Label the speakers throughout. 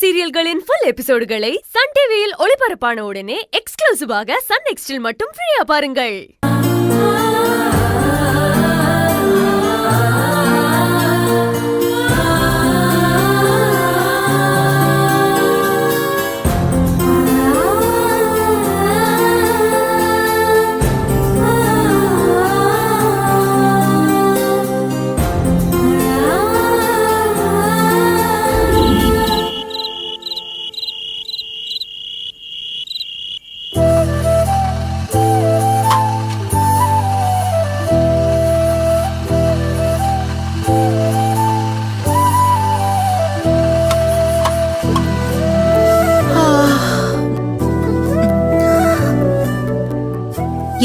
Speaker 1: சீரியல்களின் full எபிசோடுகளை Sun டிவியில் ஒளிபரப்பான உடனே எக்ஸ்க்ளூசிவாக சன் நெக்ஸ்டில் மட்டும் ஃப்ரீயா பாருங்கள்.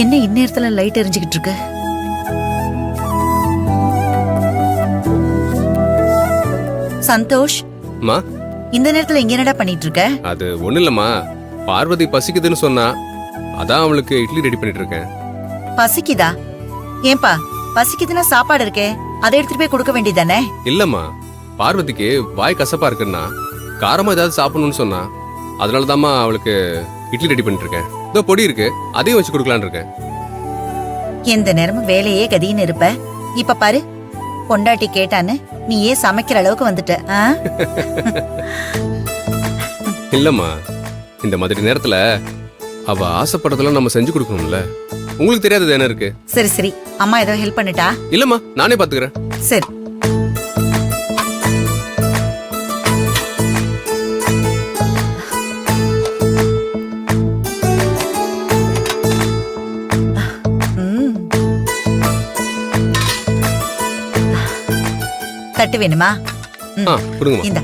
Speaker 2: என்ன இந்நேரத்துல லைட் எரிஞ்சுக்கிட்டு இருக்கு? சந்தோஷ், இந்த நேரத்துல இங்க என்னடா பண்ணிட்டு இருக்க?
Speaker 3: அது ஒண்ணு இல்லம்மா, பார்வதி பசிக்குதுன்னு சொன்னா, அதான் அவளுக்கு இட்லி ரெடி பண்ணிட்டு இருக்கேன்.
Speaker 2: பசிக்குதா? ஏன்பா, பசிக்குதுன்னா சாப்பாடு இருக்கே, அதை எடுத்துட்டு போய் கொடுக்க வேண்டியதானே?
Speaker 3: இல்லம்மா, பார்வதிக்கு வாய் கசப்பா இருக்குன்னா காரமா ஏதாவது சாப்பிடணும்னு சொன்னா, அதனாலதாம்மா அவளுக்கு இட்லி ரெடி பண்ணிட்டு இருக்கேன். இதோ பொடி இருக்கு, அதையும் வச்சு கொடுக்கலான்னு இருக்கேன்.
Speaker 2: எந்த நேரமும் வேலையே கதின்னு இருப்ப. இப்ப பாரு, பொண்டாட்டி கேட்டான்னு நீ ஏன் சமைக்கிற அளவுக்கு வந்துட்ட?
Speaker 3: இல்லம்மா, இந்த மாதிரி நேரத்துல அவ ஆசைப்படுறதெல்லாம் நம்ம செஞ்சு கொடுக்கணும்ல. உங்களுக்கு தெரியாதது என்ன இருக்கு?
Speaker 2: சரி சரி, அம்மா ஏதோ ஹெல்ப் பண்ணிட்டா?
Speaker 3: இல்லம்மா, நானே பாத்துக்கிறேன்.
Speaker 2: சரி. தட்டு வேணுமா?
Speaker 3: கொடுங்க.
Speaker 2: இந்த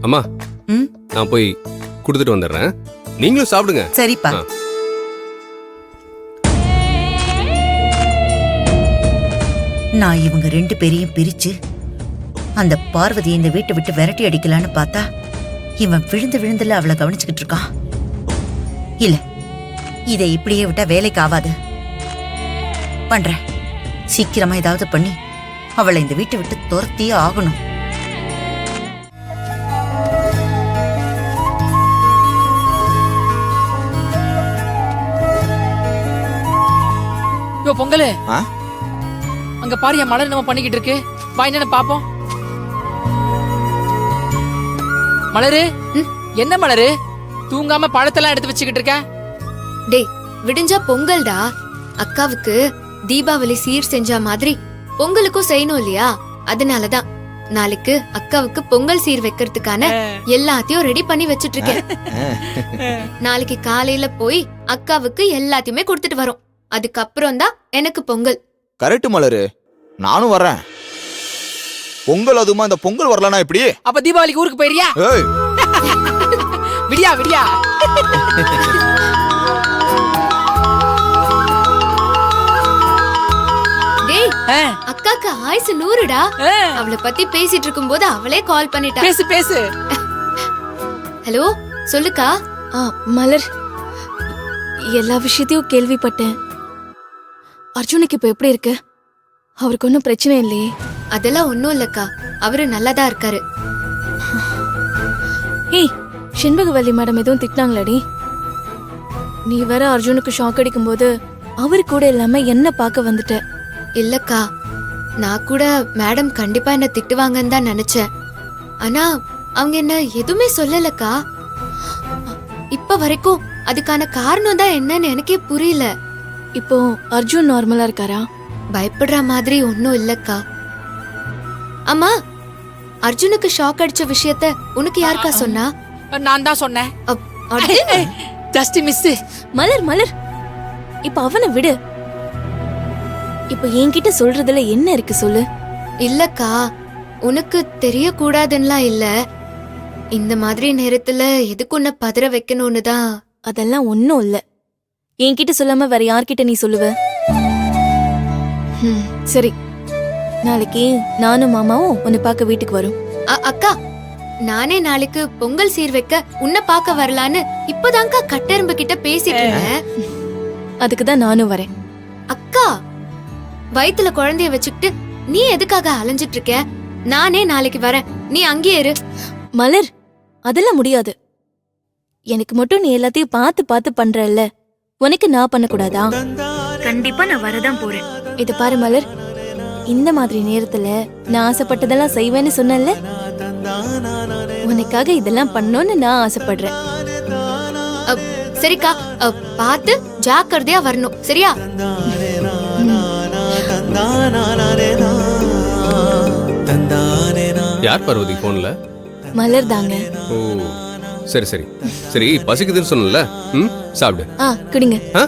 Speaker 3: அம்மா, நான் போய் கொடுத்துட்டு வந்துடுறேன், நீங்களும் சாப்பிடுங்க.
Speaker 2: சரிப்பா. நான் இவங்க ரெண்டு பேரையும் பிரிச்சு அந்த பார்வதியை இந்த வீட்டை விட்டு விரட்டி அடிக்கலான்னு பார்த்தா, இவன் விழுந்து விழுந்துல அவளை கவனிச்சுக்கிட்டு இருக்கான். இல்ல, இதை இப்படியே விட்டா வேலைக்கு ஆகாது. பண்றேன், சீக்கிரமா ஏதாவது பண்ணி அவளை இந்த வீட்டை விட்டு துரத்தியே ஆகணும்.
Speaker 4: பொங்கலு, அங்க பாரு, என் மலர் நம்ம பண்ணிக்கிட்டு இருக்கு. வா, என்னன்னு பாப்போம். மலரு, என்ன மலரு, தூங்காம பழத்தெல்லாம் எடுத்து வச்சுக்கிட்டு இருக்க?
Speaker 5: டேய், விடிஞ்சா பொங்கல்டா. அக்காவுக்கு தீபாவளி சீர் செஞ்ச மாதிரி பொங்கலுக்கும் செய்யணும் இல்லையா? அதனாலதான் நாளைக்கு அக்காவுக்கு பொங்கல் சீர் வைக்கிறதுக்கான எல்லாத்தையும் ரெடி பண்ணி வச்சிட்டு இருக்கேன். நாளைக்கு காலையில போய் அக்காவுக்கு எல்லாத்தையுமே கொடுத்துட்டு வரோம். அதுக்கப்புறம் தான் எனக்கு பொங்கல்.
Speaker 6: கரெக்ட் மலரு, நானும் வர்றேன். பொங்கல் அதுமா, இந்த பொங்கல் வரலனா எப்படி?
Speaker 4: அப்ப தீபாவளிக்கு ஊருக்கு போயிரியா? விடியா விடியா.
Speaker 5: டேய், அக்காக்கு ஆயுசு 100டா. அவளை பத்தி பேசிட்டு இருக்கும்போது அவளே கால் பண்ணிட்டா.
Speaker 4: பேசு பேசு.
Speaker 5: ஹலோ, சொல்லுக்கா.
Speaker 7: மலர், எல்லா விஷயத்தையும் கேள்விப்பட்டேன். அர்ஜுனுக்கு இப்ப எப்படி இருக்கு? அவருக்கு ஒன்னும் பிரச்சனை இல்லையே?
Speaker 5: அதெல்லாம் ஒன்னும் இல்லக்கா, அவரு நல்லாதான் இருக்காரு.
Speaker 7: ஏய், செண்பகவல்லி மேடம் எதுவும் திட்டினாங்களாடி? நீ வேற அர்ஜுனுக்கு ஷாக் அடிக்கும் போது அவரு கூட இல்லாம என்ன பார்க்க வந்துட்ட.
Speaker 5: இல்லக்கா, நான் கூட மேடம் கண்டிப்பா என்ன திட்டுவாங்கன்னு தான் நினைச்சேன். ஆனா அவங்க என்ன எதுவுமே சொல்லலக்கா. இப்ப வரைக்கும் அதுக்கான காரணம் தான் என்னன்னு எனக்கே புரியல.
Speaker 7: இப்போ அர்ஜுன் நார்மலா இருக்காரா?
Speaker 5: பயப்படுற மாதிரி ஒன்னும் இல்லக்கா. அம்மா, அர்ஜுனுக்கு ஷாக் அடிச்ச விஷயத்த உனக்கு யாருக்கா சொன்னா?
Speaker 4: நான் தான் சொன்னேன். Just miss.
Speaker 7: மலர் மலர், இப்ப அவனை விடு. இப்ப என்கிட்ட சொல்றதுல என்ன இருக்கு சொல்லு.
Speaker 5: இல்லக்கா, உனக்கு தெரியக்கூடாதுன்னா இல்ல, இந்த மாதிரி நேரத்துல எதுக்கு உன்னை பதற வைக்கணும்னு தான்.
Speaker 7: அதெல்லாம் ஒன்னும் இல்ல. என்கிட்ட சொல்லாம வேற யார்கிட்ட நீ சொல்லுவ? சரி, நாளைக்கு நானும் மாமாவும் உன்னை பார்க்க வீட்டுக்கு வரும்.
Speaker 5: அக்கா, நானே நாளைக்கு பொங்கல் சீர் வைக்க உன்னை பார்க்க வரலான்னு இப்பதான்க்கா கட்டெரும்பு கிட்ட பேசிட்டு இருந்தேன்.
Speaker 7: அதுக்கு தான் நானும் வரேன்.
Speaker 5: அக்கா, வயித்துல குழந்தைய வச்சுக்கிட்டு நீ எதுக்காக அலைஞ்சிட்டு இருக்க? நானே நாளைக்கு வரேன், நீ அங்கேயே இரு.
Speaker 7: மலர், அதெல்லாம் முடியாது. எனக்கு மட்டும் நீ எல்லாத்தையும் பார்த்து பார்த்து பண்றல்ல, உனக்கு நான் பண்ணக்கூடாதா? கண்டிப்பா நான் வரதான் போறேன். இது பாரு மலர், இந்த மாதிரி நேரத்துல நான் ஆசைப்பட்டதெல்லாம் செய்வேன்னு சொன்னேன்ல, உனக்காக இதெல்லாம் பண்ணணும்னு நான் ஆசைப்படுறேன்.
Speaker 5: சரிக்கா, பார்த்து ஜாக்கிரதையா வரணும், சரியா?
Speaker 3: யார் பார்வதி போன்ல?
Speaker 7: மலர் தாங்க.
Speaker 3: ஓ சரி சரி சரி, பசிக்குதுன்னு சொன்னல. ம், சாப்பிடு.
Speaker 7: குடிங்க.
Speaker 3: ஆ